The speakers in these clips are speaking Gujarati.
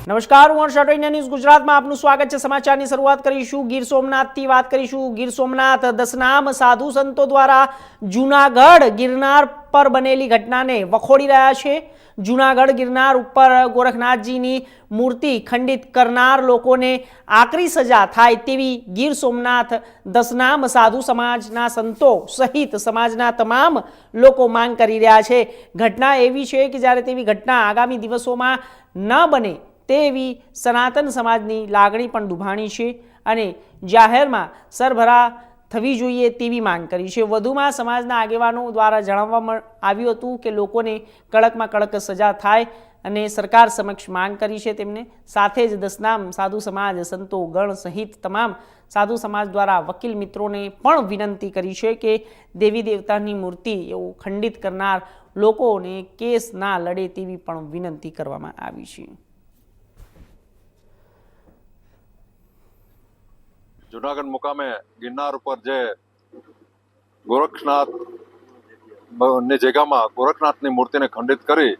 નમસ્કાર, હું હર્ષ ઇન્ડિયા ન્યૂઝ ગુજરાતમાં આપનું સ્વાગત છે। સમાચારની શરૂઆત કરીશું ગીર સોમનાથથી। વાત કરીશું ગીર સોમનાથ દસનામ સાધુ સંતો દ્વારા જૂનાગઢ ગિરનાર પર બનેલી ઘટનાને વખોડી રહ્યા છે। જૂનાગઢ ગિરનાર ઉપર ગોરખનાથજીની મૂર્તિ ખંડિત કરનાર લોકોને આકરી સજા થાય તેવી ગીર સોમનાથ દસનામ સાધુ સમાજના સંતો સહિત સમાજના તમામ લોકો માંગ કરી રહ્યા છે। ઘટના એવી છે કે જ્યારે તેવી ઘટના આગામી દિવસોમાં ન બને તેવી સનાતન સમાજની લાગણી પણ દુભાણી છે અને જાહેરમાં સરભરા થવી જોઈએ તેવી માંગ કરી છે। વધુમાં સમાજના આગેવાનો દ્વારા જણાવવામાં આવ્યું હતું કે લોકોને કડકમાં કડક સજા થાય અને સરકાર સમક્ષ માંગ કરી છે તેમને। સાથે જ દસનામ સાધુ સમાજ સંતો ગણ સહિત તમામ સાધુ સમાજ દ્વારા વકીલ મિત્રોને પણ વિનંતી કરી છે કે દેવી દેવતાની મૂર્તિ એવું ખંડિત કરનાર લોકોને કેસ ના લડે તેવી પણ વિનંતી કરવામાં આવી છે। જુનાગઢ મુકામે ગિરનાર ઉપર જે ગોરખનાથ ની જગ્યામાં ગોરખનાથની મૂર્તિને ખંડિત કરી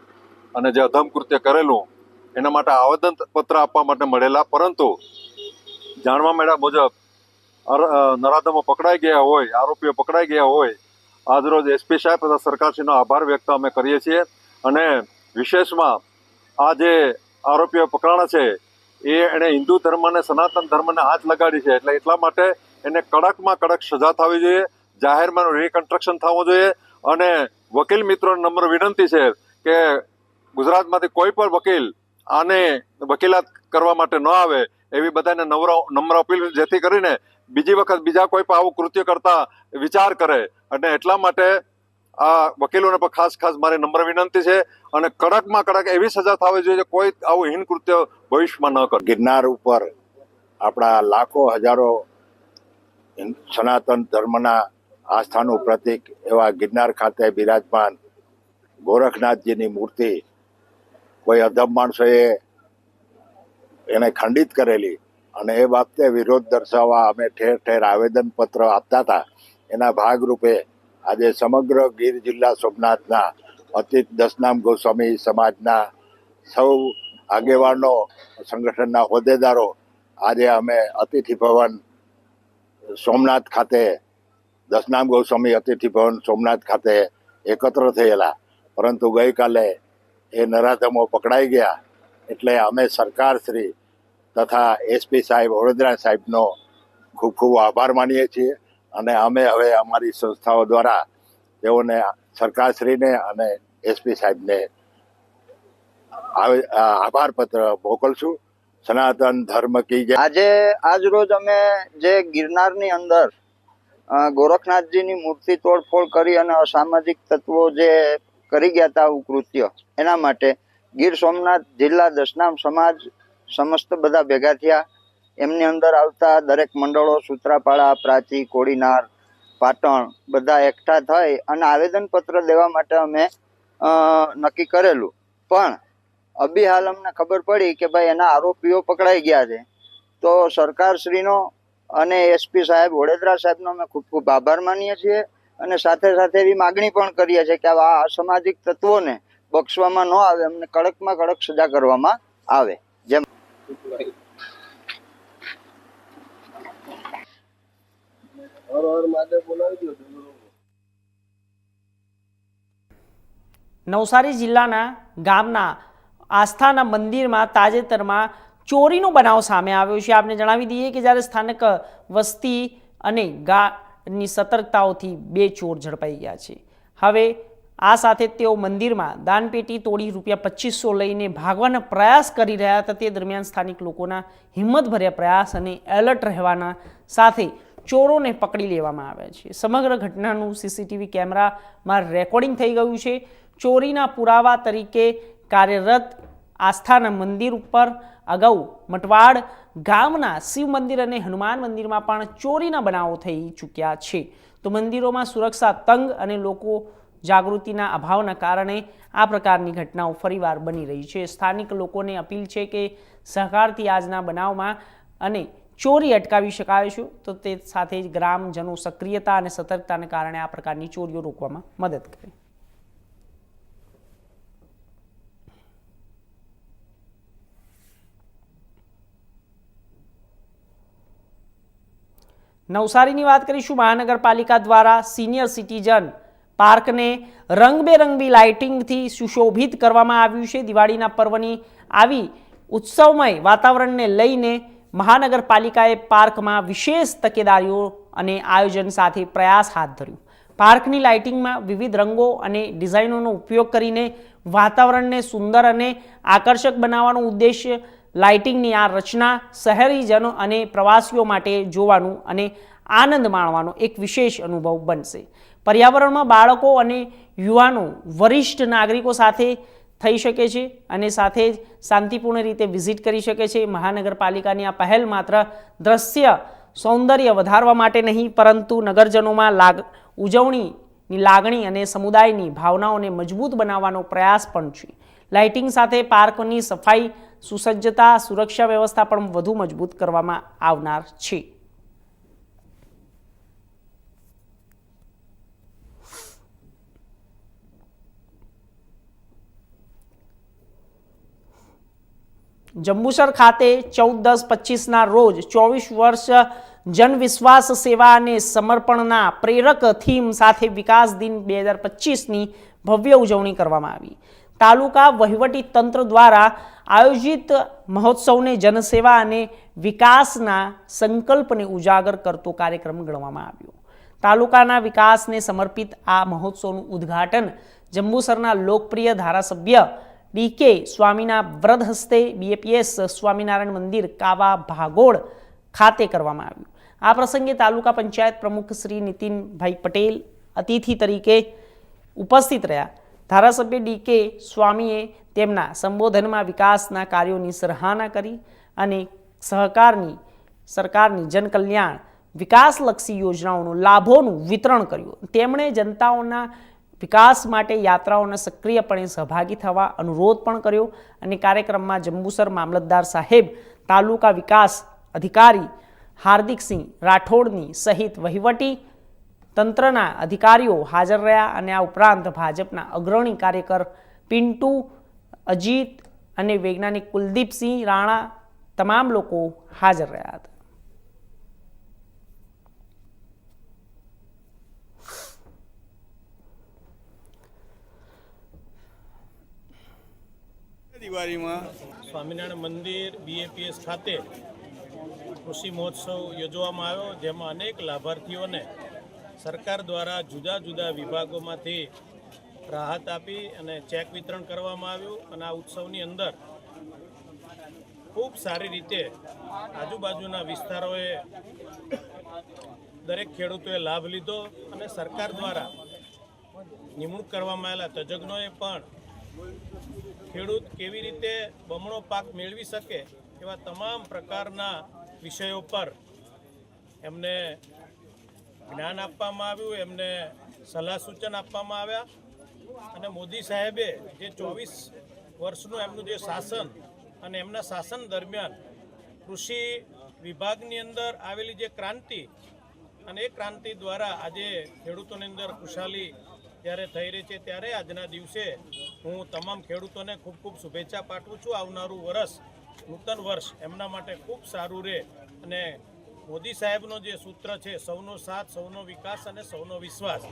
અને જે અધમ કૃત્ય કરેલું એના માટે આવેદન પત્ર આપવા માટે મળેલા, પરંતુ જાણવા મળ્યા મુજબ નરાધમો પકડાઈ ગયા હોય, આરોપીઓ પકડાઈ ગયા હોય। આજરોજ એસપી સાહેબ તથા સરકારશ્રીનો આભાર વ્યક્ત અમે કરીએ છીએ અને વિશેષમાં આ જે આરોપીઓ પકડાણા છે એને હિન્દુ ધર્મ અને સનાતન ધર્મને હાથ લગાડી છે, એટલે એટલા માટે એને કડકમાં કડક સજા થવી જોઈએ, જાહેરમાં રિકન્સ્ટ્રક્શન થવું જોઈએ અને વકીલ મિત્રોને નમ્ર વિનંતી છે કે ગુજરાતમાંથી કોઈ પણ વકીલ આને વકીલાત કરવા માટે ન આવે એવી બધાને નમ્ર અપીલ, જેથી કરીને બીજી વખત બીજા કોઈ પણ આવું કૃત્ય કરતા વિચાર કરે। અને એટલા માટે આ વકીલોને પણ ખાસ મારી નમ્ર વિનંતી છે અને કડકમાં કડક એવી સજા થવી જોઈએ કોઈ આવું હીન કૃત્ય ભવિષ્યમાં ન કરે। ગિરનાર ઉપર આપણા લાખો હજારો સનાતન ધર્મના આસ્થાનું પ્રતીક એવા ગિરનાર ખાતે બિરાજમાન ગોરખનાથજીની મૂર્તિ કોઈ અધમ માણસોએ એને ખંડિત કરેલી અને એ બાબતે વિરોધ દર્શાવવા અમે ઠેર ઠેર આવેદન પત્ર આપતા હતા। એના ભાગરૂપે આજે સમગ્ર ગીર જિલ્લા સોમનાથના અતિત દસનામ ગોસ્વામી સમાજના સૌ આગેવાનો, સંગઠનના હોદ્દેદારો આજે અમે અતિથિ ભવન સોમનાથ ખાતે દસનામ ગોસ્વામી અતિથિ ભવન સોમનાથ ખાતે એકત્ર થયેલા, પરંતુ ગઈકાલે એ નરાધમો પકડાઈ ગયા એટલે અમે સરકારશ્રી તથા એસપી સાહેબ વડોદરા સાહેબનો ખૂબ ખૂબ આભાર માનીએ છીએ અને અમે હવે અમારી સંસ્થાઓ દ્વારા તેઓને સરકારશ્રીને અને એસપી સાહેબને આભાર પત્ર મોકલશું। સનાતન ધર્મ કી જય। આજ રોજ અમે જે ગિરનારની અંદર ગોરખનાથજીની મૂર્તિ તોડફોડ કરી અને અસામાજિક તત્વો જે કરી ગયા હતા આવું કૃત્ય, એના માટે ગીર સોમનાથ જિલ્લા દસનામ સમાજ સમસ્ત બધા ભેગા થયા। એમની અંદર આવતા દરેક મંડળો સૂત્રાપાડા, પ્રાચી, કોડીનાર, પાટણ બધા એકઠા થઈ અને આવેદનપત્ર દેવા માટે અમે નક્કી કરેલું, પણ અભી હાલ અમને ખબર પડી કે ભાઈ એના આરોપીઓ પકડાઈ ગયા છે। તો સરકારશ્રીનો અને એસપી સાહેબ વડોદરા સાહેબનો અમે ખૂબ ખૂબ આભાર માનીએ છીએ અને સાથે સાથે એવી માગણી પણ કરીએ છીએ કે આવા અસામાજિક તત્વોને બક્ષવામાં ન આવે, અમને કડકમાં કડક સજા કરવામાં આવે। જેમ નવસારી જિલ્લાના ગામના આસ્થાના મંદિરમાં તાજેતરમાં ચોરીનો બનાવ સામે આવ્યો છે। આપને જણાવી દઈએ કે જ્યારે સ્થાનિક વસ્તી અને ગામની સતર્કતાઓથી બે ચોર ઝડપાઈ ગયા છે। હવે આ સાથે તેઓ મંદિરમાં દાનપેટી તોડી ₹2500 લઈને ભાગવાના પ્રયાસ કરી રહ્યા હતા। તે દરમિયાન સ્થાનિક લોકોના હિંમતભર્યા પ્રયાસ અને એલર્ટ રહેવાના સાથે ચોરોને પકડી લેવામાં આવ્યા છે। સમગ્ર ઘટનાનું સીસીટીવી કેમેરામાં રેકોર્ડિંગ થઈ ગયું છે। ચોરીના પુરાવા તરીકે કાર્યરત આસ્થાના મંદિર ઉપર અગાઉ મટવાડ ગામના શિવ મંદિર અને હનુમાન મંદિરમાં પણ ચોરીના બનાવો થઈ ચૂક્યા છે। તો મંદિરોમાં સુરક્ષા તંગ અને લોકો જાગૃતિના અભાવના કારણે આ પ્રકારની ઘટનાઓ ફરીવાર બની રહી છે। સ્થાનિક લોકોને અપીલ છે કે સહકારથી આજના બનાવમાં અને ચોરી અટકાવી શકાય છે, તો તે સાથે જ ગ્રામજનો સક્રિયતા અને સતર્કતાને કારણે આ પ્રકારની ચોરીઓ રોકવામાં મદદ કરે। નવસારીની વાત કરીશું. મહાનગરપાલિકા દ્વારા સિનિયર સિટીઝન પાર્કને રંગબેરંગી લાઇટિંગથી સુશોભિત કરવામાં આવ્યું છે. દિવાળીના પર્વની આવી ઉત્સવમય વાતાવરણને લઈને મહાનગરપાલિકાએ પાર્કમાં વિશેષ તકેદારીઓ અને આયોજન સાથે પ્રયાસ હાથ ધર્યો. પાર્કની લાઇટિંગમાં વિવિધ રંગો અને ડિઝાઇનોનો ઉપયોગ કરીને વાતાવરણને સુંદર અને આકર્ષક બનાવવાનો ઉદ્દેશ્ય લાઇટિંગની આ રચના શહેરીજનો અને પ્રવાસીઓ માટે જોવાનું અને આનંદ માણવાનો એક વિશેષ અનુભવ બનશે. પર્યાવરણમાં બાળકો અને યુવાનો વરિષ્ઠ નાગરિકો સાથે થઈ શકે છે અને સાથે જ શાંતિપૂર્ણ રીતે વિઝિટ કરી શકે છે. મહાનગરપાલિકાની આ પહેલ માત્ર દ્રશ્ય સૌંદર્ય વધારવા માટે નહીં, પરંતુ નગરજનોમાં ઉજવણીની લાગણી અને સમુદાયની ભાવનાઓને મજબૂત બનાવવાનો પ્રયાસ પણ છે. લાઇટિંગ સાથે પાર્કની સફાઈ, સુસજ્જતા, સુરક્ષા વ્યવસ્થા પણ વધુ મજબૂત કરવામાં આવનાર છે. જંબુસર ખાતે 14-10-25ના રોજ 24 વર્ષ જનવિશ્વાસ સેવા અને સમર્પણના પ્રેરક થીમ સાથે વિકાસ દિન 2025ની ભવ્ય ઉજવણી કરવામાં આવી. તાલુકા વહીવટી તંત્ર દ્વારા આયોજિત મહોત્સવને જનસેવા અને વિકાસના સંકલ્પને ઉજાગર કરતો કાર્યક્રમ ગણવામાં આવ્યો. તાલુકાના વિકાસને સમર્પિત આ મહોત્સવનું ઉદ્ઘાટન જંબુસરના લોકપ્રિય ધારાસભ્ય DK સ્વામીના વરદ હસ્તે BAPS સ્વામિનારાયણ મંદિર કાવા ભાગોળ ખાતે કરવામાં આવ્યું. આ પ્રસંગે તાલુકા પંચાયત પ્રમુખ શ્રી નીતિનભાઈ પટેલ અતિથિ તરીકે ઉપસ્થિત રહ્યા. ધારાસભ્ય DK સ્વામીએ તેમના સંબોધનમાં વિકાસના કાર્યોની સરાહના કરી અને સરકારની જનકલ્યાણ વિકાસલક્ષી યોજનાઓનો લાભોનું વિતરણ કર્યું. તેમણે જનતાઓના વિકાસ માટે યાત્રાઓને સક્રિયપણે સહભાગી થવા અનુરોધ પણ કર્યો અને કાર્યક્રમમાં જંબુસર મામલતદાર સાહેબ, તાલુકા વિકાસ અધિકારી હાર્દિકસિંહ રાઠોડની સહિત વહીવટી તંત્રના અધિકારીઓ હાજર રહ્યા અને આ ઉપરાંત ભાજપના અગ્રણી કાર્યકર પિન્ટુ, અજીત અને વૈજ્ઞાનિક કુલદીપસિંહ રાણા તમામ લોકો હાજર રહ્યા હતા. દિવાળીમાં સ્વામિનારાયણ મંદિર BAPS ખાતે કૃષિ મહોત્સવ યોજવામાં આવ્યો, જેમાં અનેક લાભાર્થીઓને સરકાર દ્વારા જુદા જુદા વિભાગોમાંથી રાહત આપી અને ચેક વિતરણ કરવામાં આવ્યું. અને આ ઉત્સવની અંદર ખૂબ સારી રીતે આજુબાજુના વિસ્તારોએ દરેક ખેડૂતોએ લાભ લીધો અને સરકાર દ્વારા નિમણૂક કરવામાં આવેલા તજજ્ઞોએ પણ ખેડૂત કેવી રીતે બમણો પાક મેળવી શકે એવા તમામ પ્રકારના વિષયો પર એમને જ્ઞાન આપવામાં આવ્યું, એમને સલાહ સૂચન આપવામાં આવ્યા. અને મોદી સાહેબે જે 24 વર્ષનું એમનું જે શાસન અને એમના શાસન દરમિયાન કૃષિ વિભાગની અંદર આવેલી જે ક્રાંતિ અને એ ક્રાંતિ દ્વારા આજે ખેડૂતોની અંદર ખુશાલી જ્યારે થઈ રહી છે, ત્યારે આજના દિવસે હું તમામ ખેડૂતોને ખૂબ ખૂબ શુભેચ્છા પાઠવું છું. આવનારું વર્ષ, નૂતન વર્ષ એમના માટે ખૂબ સારું રહે અને મોદી સાહેબનો જે સૂત્ર છે સૌનો સાથ, સૌનો વિકાસ અને સૌનો વિશ્વાસ,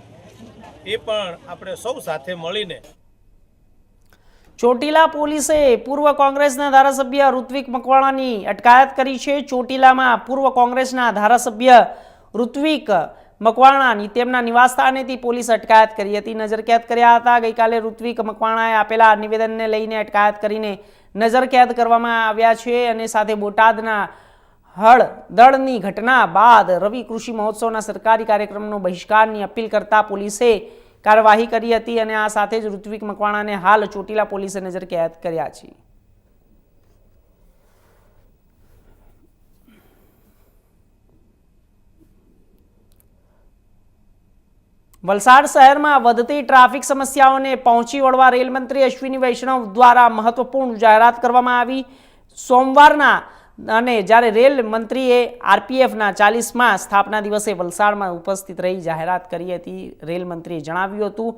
એ પણ આપણે સૌ સાથે મળીને. ચોટીલા પોલીસે પૂર્વ કોંગ્રેસના ધારાસભ્ય ઋત્વિક મકવાણાની અટકાયત કરી છે. ચોટીલામાં પૂર્વ કોંગ્રેસના ધારાસભ્ય ઋત્વિક મકવાણાની તેમના નિવાસસ્થાનેથી પોલીસ અટકાયત કરી હતી, નજરકેદ કર્યા હતા. ગઈકાલે ઋત્વિક મકવાણાએ આપેલા નિવેદનને લઈને અટકાયત કરીને નજરકેદ કરવામાં આવ્યા છે અને સાથે બોટાદના હળદળની ઘટના બાદ રવિ કૃષિ મહોત્સવના સરકારી કાર્યક્રમનો બહિષ્કારની અપીલ કરતા પોલીસે કાર્યવાહી કરી હતી અને આ સાથે જ ઋત્વિક મકવાણાને હાલ ચોટીલા પોલીસે નજરકેદ કર્યા છે. વલસાડ શહેરમાં વધતી ટ્રાફિક સમસ્યાઓને પહોંચી વળવા રેલમંત્રી અશ્વિની વૈષ્ણવ દ્વારા મહત્વપૂર્ણ જાહેરાત કરવામાં આવી. સોમવારના અને જ્યારે રેલ મંત્રીએ RPFના 40મા સ્થાપના દિવસે વલસાડમાં ઉપસ્થિત રહી જાહેરાત કરી હતી. રેલ મંત્રીએ જણાવ્યું હતું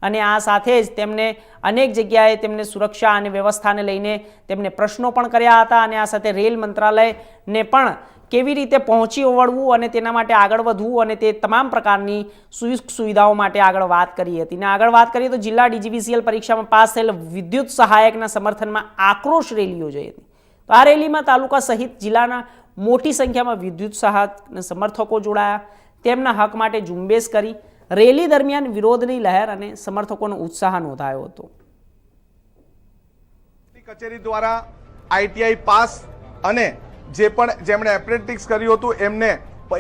અને આ સાથે જ તેમને અનેક જગ્યાએ તેમને સુરક્ષા અને વ્યવસ્થાને લઈને તેમને પ્રશ્નો પણ કર્યા હતા અને આ સાથે રેલ મંત્રાલયને પણ કેવી રીતે પહોંચી વળવું અને તેના માટે આગળ વધવું અને તે તમામ પ્રકારની સુવિધાઓ માટે આગળ વાત કરી હતી. અને આગળ વાત કરીએ તો જિલ્લા DGVCL પરીક્ષામાં પાસ થયેલ વિદ્યુત સહાયકના સમર્થનમાં આક્રોશ રેલી યોજાઈ હતી. તો આ રેલીમાં તાલુકા સહિત જિલ્લાના મોટી સંખ્યામાં વિદ્યુત સહાયક સમર્થકો જોડાયા, તેમના હક માટે ઝુંબેશ કરી. રેલી દરમિયાન વિરોધની લહેર અને સમર્થકોનો ઉત્સાહ નોંધાયો હતો. કચેરી દ્વારા ITI પાસ અને જેમણે એપ્રેન્ટિસ કર્યું હતું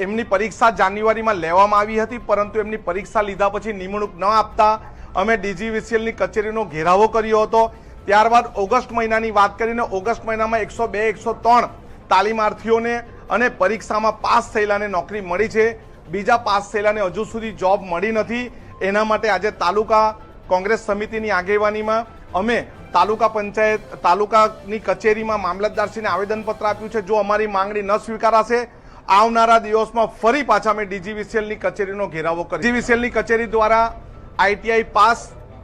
એમની પરીક્ષા જાન્યુઆરીમાં લેવામાં આવી હતી, પરંતુ એમની પરીક્ષા લીધા પછી નિમણૂક ન આપતા અમે DGVCLની કચેરીનો ઘેરાવો કર્યો હતો. ત્યારબાદ ઓગસ્ટ મહિનાની વાત કરીને ઓગસ્ટ મહિનામાં 102-103 તાલીમાર્થીઓને અને પરીક્ષામાં પાસ થયેલાને નોકરી મળી છે. બીજા પાસ થયેલાને હજુ સુધી જોબ મળી નથી. એના માટે આજે તાલુકા કોંગ્રેસ સમિતિની આગેવાનીમાં અમે તાલુકા પંચાયત તાલુકાની કચેરીમાં મામલતદારશ્રીને આવેદનપત્ર આપ્યું છે. જો અમારી માંગણી ન સ્વીકારાશે આવનારા દિવસમાં ફરી પાછા અમે DGVCLની કચેરીનો ઘેરાવો કરી. DGVCLની કચેરી દ્વારા ITI પાસ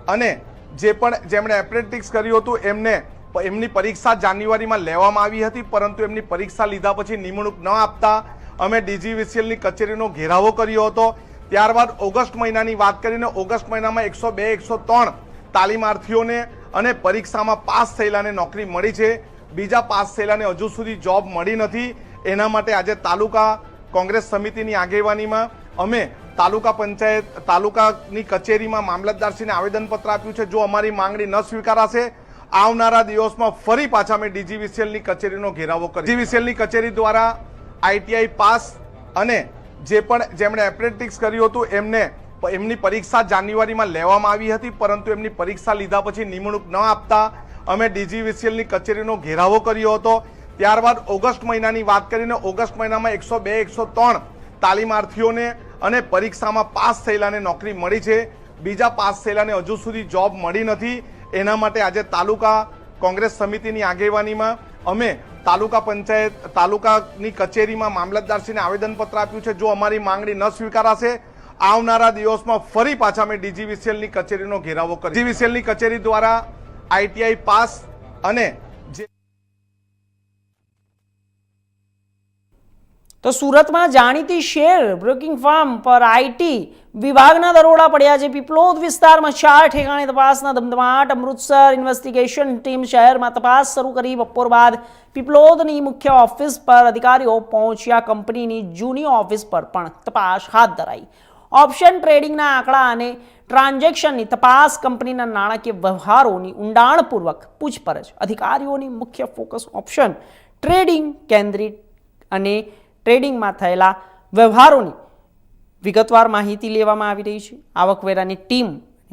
અને જેમણે એપ્રેન્ટિસ કર્યું હતું એમની પરીક્ષા જાન્યુઆરીમાં લેવામાં આવી હતી, પરંતુ એમની પરીક્ષા લીધા પછી નિમણૂક ન આપતા અમે DGVCLની કચેરીનો ઘેરાવો કર્યો હતો. ત્યારબાદ ઓગસ્ટ મહિનાની વાત કરીને ઓગસ્ટ મહિનામાં 102-103 તાલીમાર્થીઓને અને પરીક્ષામાં પાસ થયેલાને નોકરી મળી છે. બીજા પાસ થયેલાને હજુ સુધી જોબ મળી નથી. એના માટે આજે તાલુકા કોંગ્રેસ સમિતિની આગેવાનીમાં અમે તાલુકા પંચાયત તાલુકાની કચેરીમાં મામલતદારશ્રીને આવેદનપત્ર આપ્યું છે. જો અમારી માંગણી ન સ્વીકારાશે આવનારા દિવસમાં ફરી પાછા અમે DGVCLની કચેરીનો ઘેરાવો કરી. DGVCLની કચેરી દ્વારા ITI પાસ અને જેમણે એપ્રેન્ટિસ કર્યું હતું એમની પરીક્ષા જાન્યુઆરીમાં લેવામાં આવી હતી, પરંતુ એમની પરીક્ષા લીધા પછી નિમણૂક ન આપતા અમે DGVCLની કચેરીનો ઘેરાવો કર્યો હતો. ત્યારબાદ ઓગસ્ટ મહિનાની વાત કરીને ઓગસ્ટ મહિનામાં 102-103 તાલીમાર્થીઓને અને પરીક્ષામાં પાસ થયેલાને નોકરી મળી છે. બીજા પાસ થયેલાને હજુ સુધી જોબ મળી નથી. એના માટે આજે તાલુકા કોંગ્રેસ સમિતિની આગેવાનીમાં અમે તાલુકા પંચાયત તાલુકાની કચેરીમાં મામલતદારશ્રીને આવેદનપત્ર આપ્યું છે. જો અમારી માંગણી ન સ્વીકારાશે આવનારા દિવસમાં ફરી પાછા અમે DGVCLની કચેરીનો ઘેરાવો કરી. DGVCLની કચેરી દ્વારા ITI પાસ અને તો સુરતમાં જાણીતી શેર બ્રોકિંગ ફાર્મ પર IT વિભાગના દરોડા પડ્યા છે. પીપલોદ વિસ્તારમાં 4 ઠેકાણે તપાસના ધમધમાટ. અમૃતસર ઇન્વેસ્ટિગેશન ટીમ શહેરમાં તપાસ શરૂ કરી. બપોર બાદ પીપલોદની મુખ્ય ઓફિસ પર અધિકારીઓ પહોંચ્યા. કંપનીની જૂની ઓફિસ પર પણ તપાસ હાથ ધરાઈ. ઓપ્શન ટ્રેડિંગના આંકડા અને ટ્રાન્ઝેક્શનની તપાસ, કંપનીના નાણાકીય વ્યવહારોની ઊંડાણપૂર્વક પૂછપરછ. અધિકારીઓની મુખ્ય ફોકસ ઓપ્શન ટ્રેડિંગ કેન્દ્રિત અને ટ્રેડિંગમાં થયેલા વ્યવહારોની વિગતવાર માહિતી લેવામાં આવી રહી છે. આવકવેરાની ટીમ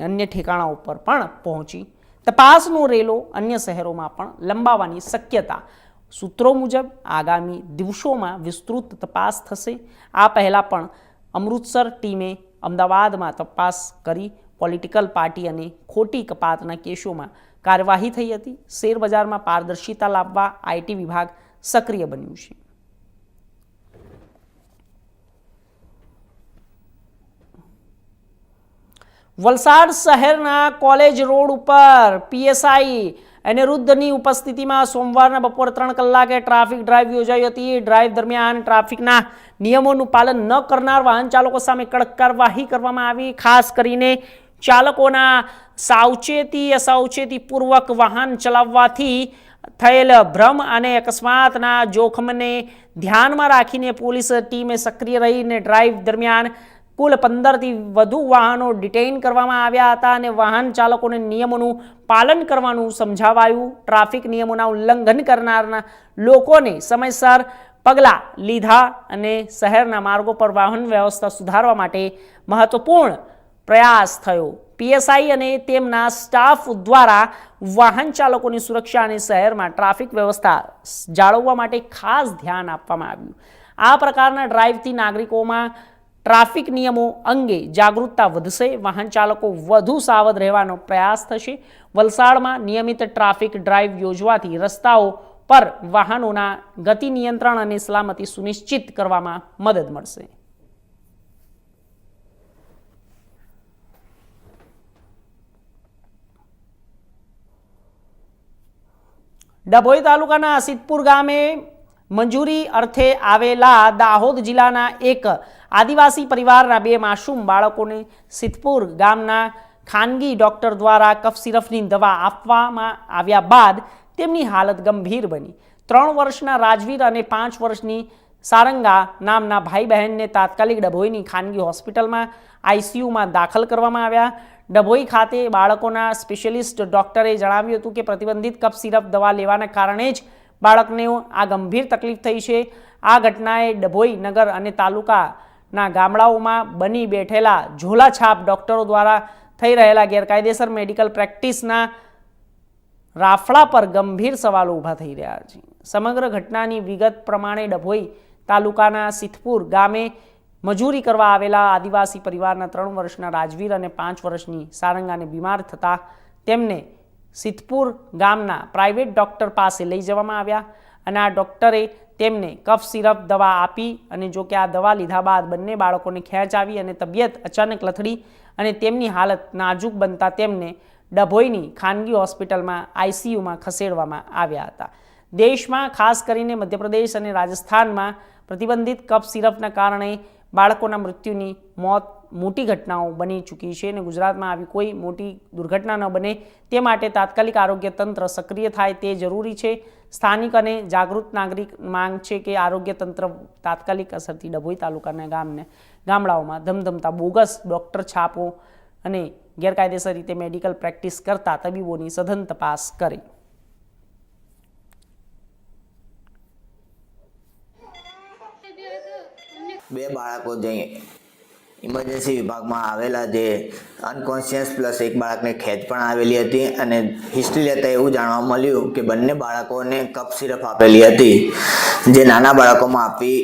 અન્ય ઠેકાણાઓ પર પણ પહોંચી તપાસનો રેલો અન્ય શહેરોમાં પણ લંબાવવાની શક્યતા. સૂત્રો મુજબ આગામી દિવસોમાં વિસ્તૃત તપાસ થશે. આ પહેલાં પણ અમૃતસર ટીમે અમદાવાદમાં તપાસ કરી પોલિટિકલ પાર્ટી અને ખોટી કપાતના કેસોમાં કાર્યવાહી થઈ હતી. શેરબજારમાં પારદર્શિતા લાવવા IT વિભાગ સક્રિય બન્યું છે. વલસાડ શહેરના કોલેજ રોડ ઉપર PSI અનિરુદ્ધની ઉપસ્થિતિમાં સોમવારના બપોરે 3 કલાકે ટ્રાફિક ડ્રાઈવ યોજાઈ હતી. ડ્રાઈવ દરમિયાન ટ્રાફિકના નિયમોનું પાલન ન કરનાર વાહન ચાલકો સામે કડક કાર્યવાહી કરવામાં આવી. ખાસ કરીને ચાલકોના અસાવચેતીપૂર્વક વાહન ચલાવવાથી થયેલ ભ્રમ અને અકસ્માતના જોખમને ધ્યાનમાં રાખીને પોલીસ ટીમે સક્રિય રહીને ડ્રાઈવ દરમિયાન કુલ 15થી વધુ વાહનો ડિટેઇન કરવામાં આવ્યા હતા અને વાહન ચાલકોને નિયમોનું પાલન કરવાનું સમજાવાયું. ટ્રાફિક નિયમોના ઉલ્લંઘન કરનારના લોકોને સમયસર પગલાં લીધા અને શહેરના માર્ગો પર વાહન વ્યવસ્થા સુધારવા માટે મહત્વપૂર્ણ પ્રયાસ થયો. PSI અને તેમના સ્ટાફ દ્વારા વાહન ચાલકોની સુરક્ષા અને શહેરમાં ટ્રાફિક વ્યવસ્થા જાળવવા માટે ખાસ ધ્યાન આપવામાં આવ્યું. આ પ્રકારના ડ્રાઈવથી નાગરિકોમાં ટ્રાફિક નિયમો અંગે જાગૃતતા વધશે. વાહન ચાલકો વધુ સાવધ રહેવાનો પ્રયાસ થશે. વલસાડમાં નિયમિત ટ્રાફિક ડ્રાઈવ યોજવાથી રસ્તાઓ પર વાહનોના ગતિ નિયંત્રણ અને સલામતી સુનિશ્ચિત કરવામાં મદદ મળશે. ડભોઈ તાલુકાના સિદ્ધપુર ગામે મંજૂરી અર્થે આવેલા દાહોદ જિલ્લાના એક આદિવાસી પરિવારના 2 માસૂમ બાળકોને સિદ્ધપુર ગામના ખાનગી ડોક્ટર દ્વારા કફ સિરપની દવા આપવામાં આવ્યા બાદ તેમની હાલત ગંભીર બની. 3 વર્ષના રાજવીર અને 5 વર્ષની સારંગા નામના ભાઈ બહેનને તાત્કાલિક ડભોઈની ખાનગી હોસ્પિટલમાં આઈસીયુમાં દાખલ કરવામાં આવ્યા. ડભોઈ ખાતે બાળકોના સ્પેશિયાલિસ્ટ ડોક્ટરે જણાવ્યું હતું કે પ્રતિબંધિત કફ સિરપ દવા લેવાના કારણે જ બાળકને આ ગંભીર તકલીફ થઈ છે. આ ઘટનાએ ડભોઈ નગર અને તાલુકાના ગામડાઓમાં બની બેઠેલા ઝોલાછાપ ડોક્ટરો દ્વારા થઈ રહેલા ગેરકાયદેસર મેડિકલ પ્રેક્ટિસના રાફડા પર ગંભીર સવાલો ઊભા થઈ રહ્યા છે. સમગ્ર ઘટનાની વિગત પ્રમાણે ડભોઈ તાલુકાના સિદ્ધપુર ગામે મજૂરી કરવા આવેલા આદિવાસી પરિવારના 3 વર્ષના રાજવીર અને 5 વર્ષની સારંગાને બીમાર થતા તેમને સિદ્ધપુર ગામના પ્રાઇવેટ ડોક્ટર પાસે લઈ જવામાં આવ્યા અને આ ડોક્ટરે તેમને કફ સિરપ દવા આપી અને જો કે આ દવા લીધા બાદ બંને બાળકોને ખેંચ આવી અને તબિયત અચાનક લથડી અને તેમની હાલત નાજુક બનતા તેમને ડભોઈની ખાનગી હોસ્પિટલમાં આઈસીયુમાં ખસેડવામાં આવ્યા હતા. દેશમાં ખાસ કરીને મધ્યપ્રદેશ અને રાજસ્થાનમાં પ્રતિબંધિત કફ સિરપના કારણે બાળકોના મૃત્યુની મોટી ઘટનાઓ બની ચૂકી છે અને ગુજરાતમાં આવી કોઈ મોટી દુર્ઘટના ન બને તે માટે તાત્કાલિક આરોગ્ય તંત્ર સક્રિય થાય તે જરૂરી છે. સ્થાનિક અને જાગૃત નાગરિક માંગ છે કે આરોગ્ય તંત્ર તાત્કાલિક અસરથી ડભોઈ તાલુકાના ગામડાઓમાં ધમધમતા બોગસ ડોક્ટર છાપો અને ગેરકાયદેસર રીતે મેડિકલ પ્રેક્ટિસ કરતા તબીબોની સઘન તપાસ કરે. બે બાળકો જે ઇમરજન્સી વિભાગમાં આવેલા જે અનકોન્શિયસ પ્લસ એક બાળકને ખેંચ પણ આવેલી હતી અને હિસ્ટ્રી લેતા એવું જાણવા મળ્યું કે બંને બાળકોને કફ સિરપ આપેલી હતી જે નાના બાળકોમાં આપી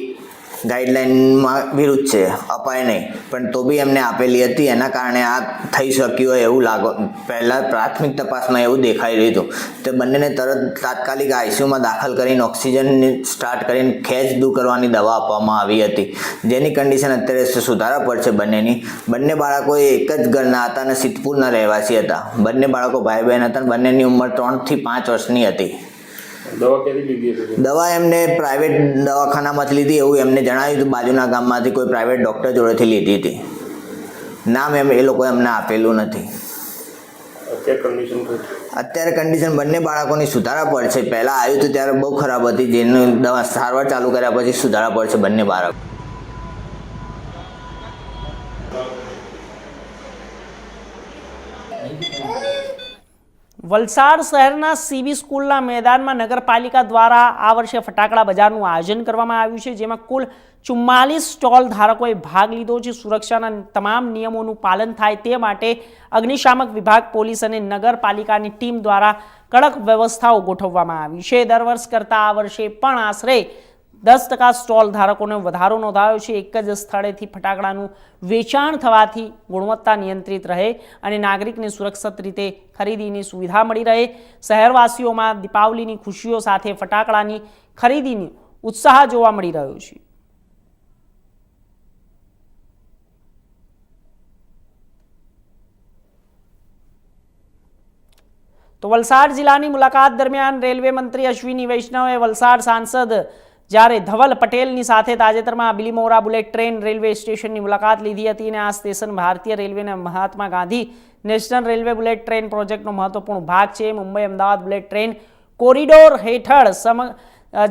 ગાઈડલાઇનમાં વિરુદ્ધ છે, અપાય નહીં, પણ તો બી એમને આપેલી હતી. એના કારણે આ થઈ શક્યું હોય એવું પહેલાં પ્રાથમિક તપાસમાં એવું દેખાઈ રહ્યું હતું. તે બંનેને તરત તાત્કાલિક આઈસીયુમાં દાખલ કરીને ઓક્સિજન સ્ટાર્ટ કરીને ખેંચ દૂર કરવાની દવા આપવામાં આવી હતી, જેની કન્ડિશન અત્યારે સુધારા પર છે બંનેની. બંને બાળકો એક જ ઘરના હતા અને સિદ્ધપુરના રહેવાસી હતા. બંને બાળકો ભાઈ બહેન હતા અને બંનેની ઉંમર 3 થી 5 વર્ષની હતી. દવા એમને પ્રાઇવેટ દવાખાનામાંથી લીધી એવું એમને જણાવ્યું હતું. બાજુના ગામમાંથી કોઈ પ્રાઇવેટ ડૉક્ટર જોડેથી લીધી હતી. નામ એ લોકો એમને આપેલું નથી. અત્યારે કન્ડિશન બંને બાળકોની સુધારા પર છે. પહેલાં આવ્યું હતું ત્યારે બહુ ખરાબ હતી, જેની દવા સારવાર ચાલુ કર્યા પછી સુધારા પર છે બંને બાળકો. વલસાડ શહેરના સીબી સ્કૂલના મેદાનમાં નગરપાલિકા દ્વારા આ વર્ષે ફટાકડા બજારનું આયોજન કરવામાં આવ્યું છે, જેમાં કુલ 44 સ્ટોલ ધારકોએ ભાગ લીધો છે. સુરક્ષાના તમામ નિયમોનું પાલન થાય તે માટે અગ્નિશામક વિભાગ, પોલીસ અને નગરપાલિકાની ટીમ દ્વારા કડક વ્યવસ્થાઓ ગોઠવવામાં આવી છે. દર વર્ષ કરતાં આ વર્ષે પણ આશરે 10% સ્ટોલ ધારકોને વધારો નોંધાયો છે. એક જ સ્થળેથી ફટાકડાનું વેચાણ થવાથી ગુણવત્તા નિયંત્રિત રહે અને નાગરિકને સુરક્ષિત રીતે ખરીદીની સુવિધા મળી રહે. શહેરવાસીઓમાં દીપાવલીની ખુશીઓ સાથે ફટાકડાની ખરીદીની ઉત્સાહ જોવા મળી રહ્યો છે. તો વલસાડ જિલ્લાની મુલાકાત દરમિયાન રેલવે મંત્રી અશ્વિની વૈષ્ણવે વલસાડ સાંસદ જ્યારે ધવલ પટેલની સાથે તાજેતરમાં બિલીમોરા બુલેટ ટ્રેન રેલવે સ્ટેશનની મુલાકાત લીધી હતી અને આ સ્ટેશન ભારતીય રેલવેના Mahatma Gandhi national railway bullet train પ્રોજેક્ટનો મહત્વપૂર્ણ ભાગ છે. Mumbai Ahmedabad bullet train corridor હેઠળ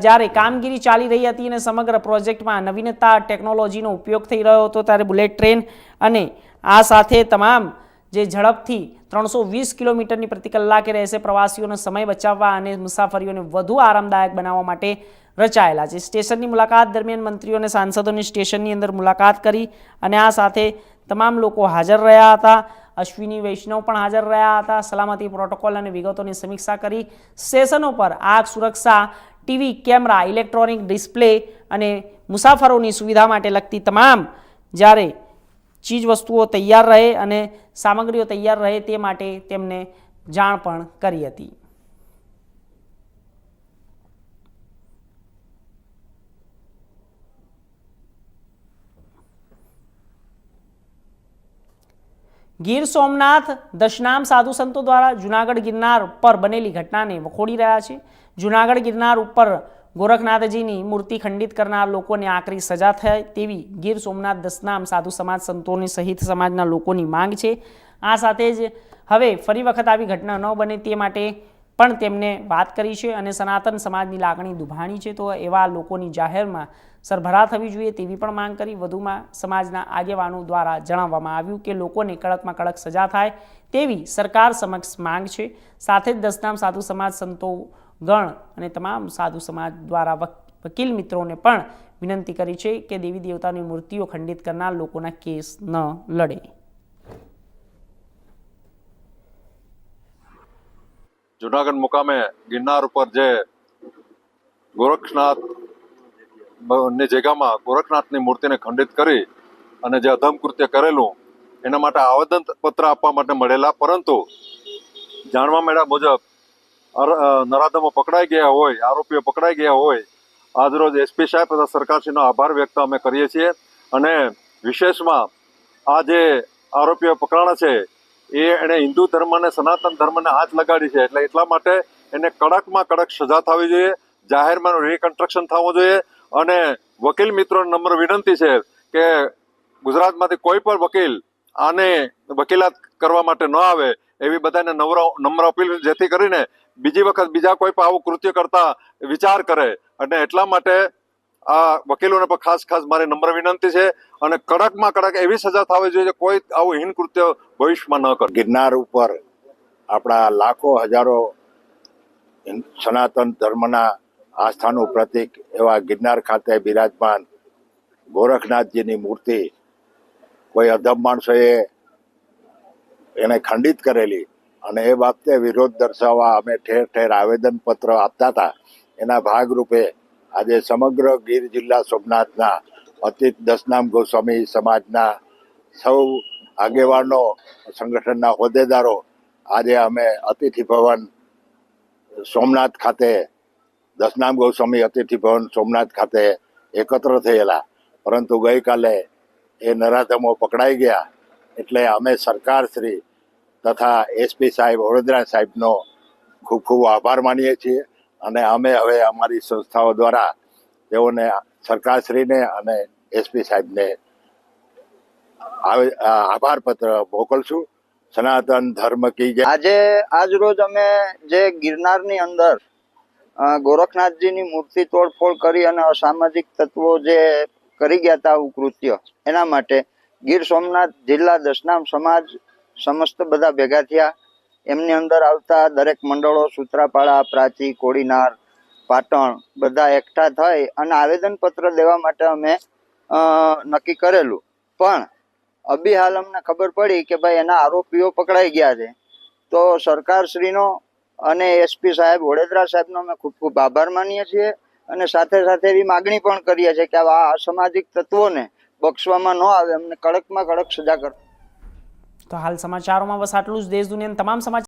જ્યારે કામગીરી ચાલી રહી હતી અને સમગ્ર પ્રોજેક્ટમાં નવીનતા ટેકનોલોજીનો ઉપયોગ થઈ રહ્યો હતો ત્યારે બુલેટ ટ્રેન અને આ સાથે તમામ જે ઝડપથી 320 કિલોમીટરની પ્રતિ કલાકે રહેશે પ્રવાસીઓનો સમય બચાવવા અને મુસાફરીઓને વધુ આરામદાયક બનાવવા માટે રચાયેલા છે. સ્ટેશનની મુલાકાત દરમિયાન મંત્રીઓ અને સાંસદોની સ્ટેશનની અંદર મુલાકાત કરી અને આ સાથે તમામ લોકો હાજર રહ્યા હતા. અશ્વિની વૈષ્ણવ પણ હાજર રહ્યા હતા. સલામતી પ્રોટોકોલ અને વિગતોની સમીક્ષા કરી. સ્ટેશનો પર આગ સુરક્ષા, ટીવી, કેમેરા, ઇલેક્ટ્રોનિક ડિસ્પ્લે અને મુસાફરોની સુવિધા માટે લગતી તમામ જ્યારે ચીજ વસ્તુઓ તૈયાર રહે અને સામગ્રીઓ તૈયાર રહે તે માટે તેમને જાણ પણ કરી હતી. ગીર સોમનાથ દશનામ સાધુ સંતો દ્વારા જૂનાગઢ ગિરનાર પર બનેલી ઘટનાને વખોડી રહ્યા છે. જૂનાગઢ ગિરનાર ઉપર ગોરખનાથજીની મૂર્તિ ખંડિત કરનાર લોકોને આકરી સજા થાય તેવી ગીર સોમનાથ દસનામ સાધુ સમાજ સંતોની સહિત સમાજના લોકોની માંગ છે. આ સાથે જ હવે ફરી વખત આવી ઘટના ન બને તે માટે પણ તેમને વાત કરી છે અને સનાતન સમાજની લાગણી દુભાણી છે, તો એવા લોકોની જાહેરમાં સરભરા થવી જોઈએ તેવી પણ માંગ કરી. વધુમાં સમાજના આગેવાનો દ્વારા જણાવવામાં આવ્યું કે લોકોને કડકમાં કડક સજા થાય તેવી સરકાર સમક્ષ માંગ છે. સાથે જ દસનામ સાધુ સમાજ સંતો ગણ અને તમામ સાધુ સમાજ દ્વારા વકીલ મિત્રોને પણ વિનંતી કરી છે કે દેવી દેવતાની મૂર્તિઓ ખંડિત કરનાર લોકોના કેસ ન લડે. જુનાગઢ મુકામે ગિરનાર ઉપર જે ગોરખનાથ ની જગ્યામાં ગોરખનાથની મૂર્તિને ખંડિત કરી અને જે અધમ કૃત્ય કરેલું એના માટે આવેદન પત્ર આપવા માટે મળેલા, પરંતુ જાણવા મળ્યા મુજબ નરાધમો પકડાઈ ગયા હોય, આરોપીઓ પકડાઈ ગયા હોય. આજરોજ એસપી સાહેબ તથા સરકારશ્રીનો આભાર વ્યક્ત અમે કરીએ છીએ. અને વિશેષમાં આ જે આરોપીઓ પકડાણા છે એને હિન્દુ ધર્મ અને સનાતન ધર્મને હાથ લગાડી છે, એટલે એટલા માટે એને કડકમાં કડક સજા થવી જોઈએ, જાહેરમાં રિકન્સ્ટ્રક્શન થવું જોઈએ. અને વકીલ મિત્રોને નમ્ર વિનંતી છે કે ગુજરાતમાંથી કોઈ પણ વકીલ આને વકીલાત કરવા માટે ન આવે એવી બધાને નમ્ર અપીલ, જેથી કરીને બીજી વખત બીજા કોઈ પણ આવું કૃત્ય કરતા વિચાર કરે. અને એટલા માટે આ વકીલોને પણ ખાસ મારી નમ્ર વિનંતી છે અને કડકમાં કડક એવી સજા થવી જોઈએ કે કોઈ આવું હીન કૃત્ય ભવિષ્યમાં ન કરે. ગિરનાર ઉપર આપણા લાખો હજારો સનાતન ધર્મના આસ્થાનું પ્રતીક એવા ગિરનાર ખાતે બિરાજમાન ગોરખનાથજીની મૂર્તિ કોઈ અધમ માણસોએ એને ખંડિત કરેલી અને એ બાબતે વિરોધ દર્શાવવા અમે ઠેર ઠેર આવેદનપત્ર આપતા હતા. એના ભાગરૂપે આજે સમગ્ર ગીર જિલ્લા સોમનાથના અતિત દસનામ ગોસ્વામી સમાજના સૌ આગેવાનો, સંગઠનના હોદ્દેદારો આજે અમે અતિથિ ભવન સોમનાથ ખાતે, દસનામ ગોસ્વામી અતિથિ ભવન સોમનાથ ખાતે એકત્ર થયેલા. પરંતુ ગઈકાલે એ નરાધમો પકડાઈ ગયા, એટલે અમે સરકારશ્રી તથા એસપી સાહેબ, વડોદરા સાહેબનો ખૂબ ખૂબ આભાર માનીએ છીએ. અને અમે હવે અમારી સંસ્થાઓ દ્વારા તેઓને, સરકારશ્રીને અને એસપી સાહેબને આભાર પત્ર મોકલશું. સનાતન ધર્મ કી જય. આજ રોજ અમે જે ગિરનારની અંદર ગોરખનાથજીની મૂર્તિ તોડફોડ કરી અને અસામાજિક તત્વો જે કરી ગયા હતા આવું કૃત્ય, એના માટે ગીર સોમનાથ જિલ્લા દસનામ સમાજ સમસ્ત બધા ભેગા થયા. એમની અંદર આવતા દરેક મંડળો, સૂત્રાપાડા, પ્રાચી, કોડીનાર, પાટણ બધા એકઠા થઈ અને આવેદનપત્ર દેવા માટે અમે નક્કી કરેલું. પણ અભી હાલ અમને ખબર પડી કે ભાઈ એના આરોપીઓ પકડાઈ ગયા છે. તો સરકારશ્રીનો અને એસપી સાહેબ, વડોદરા સાહેબનો અમે ખૂબ ખૂબ આભાર માનીએ છીએ. અને સાથે સાથે એવી માગણી પણ કરીએ છીએ કે આવા અસામાજિક તત્વોને બક્ષવામાં ન આવે, અમને કડકમાં કડક સજા કરો. તો હાલ સમાચારોમાં બસ આટલું જ. દેશ દુનિયાના તમામ સમાચાર